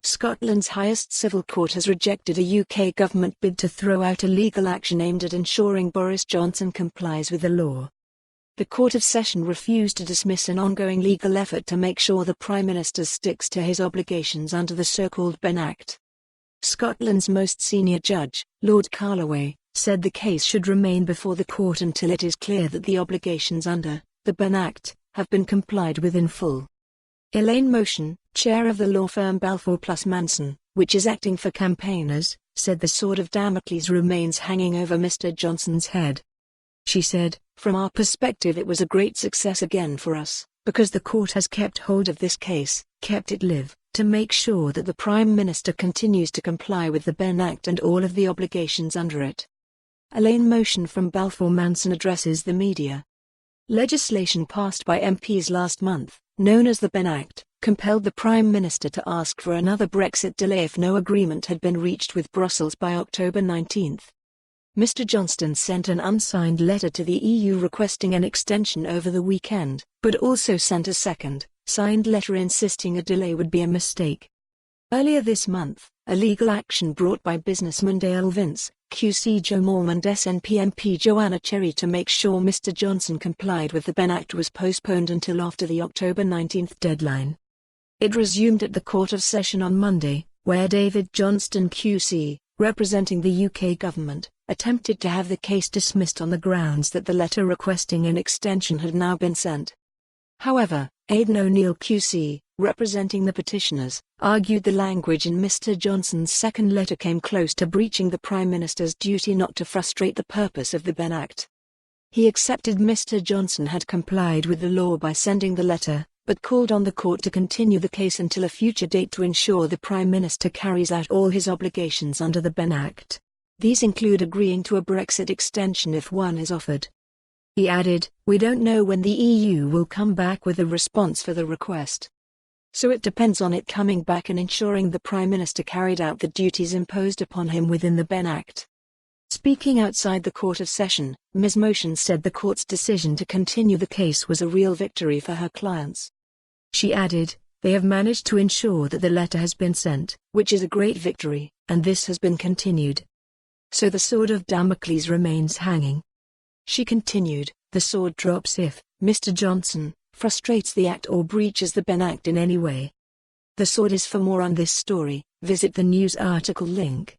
Scotland's highest civil court has rejected a UK government bid to throw out a legal action aimed at ensuring Boris Johnson complies with the law. The Court of Session refused to dismiss an ongoing legal effort to make sure the Prime Minister sticks to his obligations under the so-called Benn Act. Scotland's most senior judge, Lord Carloway, said the case should remain before the court until it is clear that the obligations under the Benn Act have been complied with in full. Elaine Motion, chair of the law firm Balfour+Manson, which is acting for campaigners, said the sword of Damocles remains hanging over Mr. Johnson's head. She said, "From our perspective it was a great success again for us, because the court has kept hold of this case, kept it live, to make sure that the Prime Minister continues to comply with the Benn Act and all of the obligations under it." Elaine Motion from Balfour+Manson addresses the media. Legislation passed by MPs last month, known as the Benn Act, compelled the Prime Minister to ask for another Brexit delay if no agreement had been reached with Brussels by October 19. Mr. Johnson sent an unsigned letter to the EU requesting an extension over the weekend, but also sent a second, signed letter insisting a delay would be a mistake. Earlier this month, a legal action brought by businessman Dale Vince, QC Joe Moore and SNP MP Joanna Cherry to make sure Mr. Johnson complied with the Benn Act was postponed until after the October 19 deadline. It resumed at the Court of Session on Monday, where David Johnston QC, representing the UK government, attempted to have the case dismissed on the grounds that the letter requesting an extension had now been sent. However, Aidan O'Neill QC, representing the petitioners, argued the language in Mr. Johnson's second letter came close to breaching the Prime Minister's duty not to frustrate the purpose of the Benn Act. He accepted Mr. Johnson had complied with the law by sending the letter, but called on the court to continue the case until a future date to ensure the Prime Minister carries out all his obligations under the Benn Act. These include agreeing to a Brexit extension if one is offered. He added, "We don't know when the EU will come back with a response for the request. So it depends on it coming back and ensuring the Prime Minister carried out the duties imposed upon him within the Benn Act." Speaking outside the Court of Session, Ms. Motion said the court's decision to continue the case was a real victory for her clients. She added, "They have managed to ensure that the letter has been sent, which is a great victory, and this has been continued. So the sword of Damocles remains hanging." She continued, "The sword drops if Mr. Johnson frustrates the Act or breaches the Benn Act in any way." The sword is. For more on this story, visit the news article link.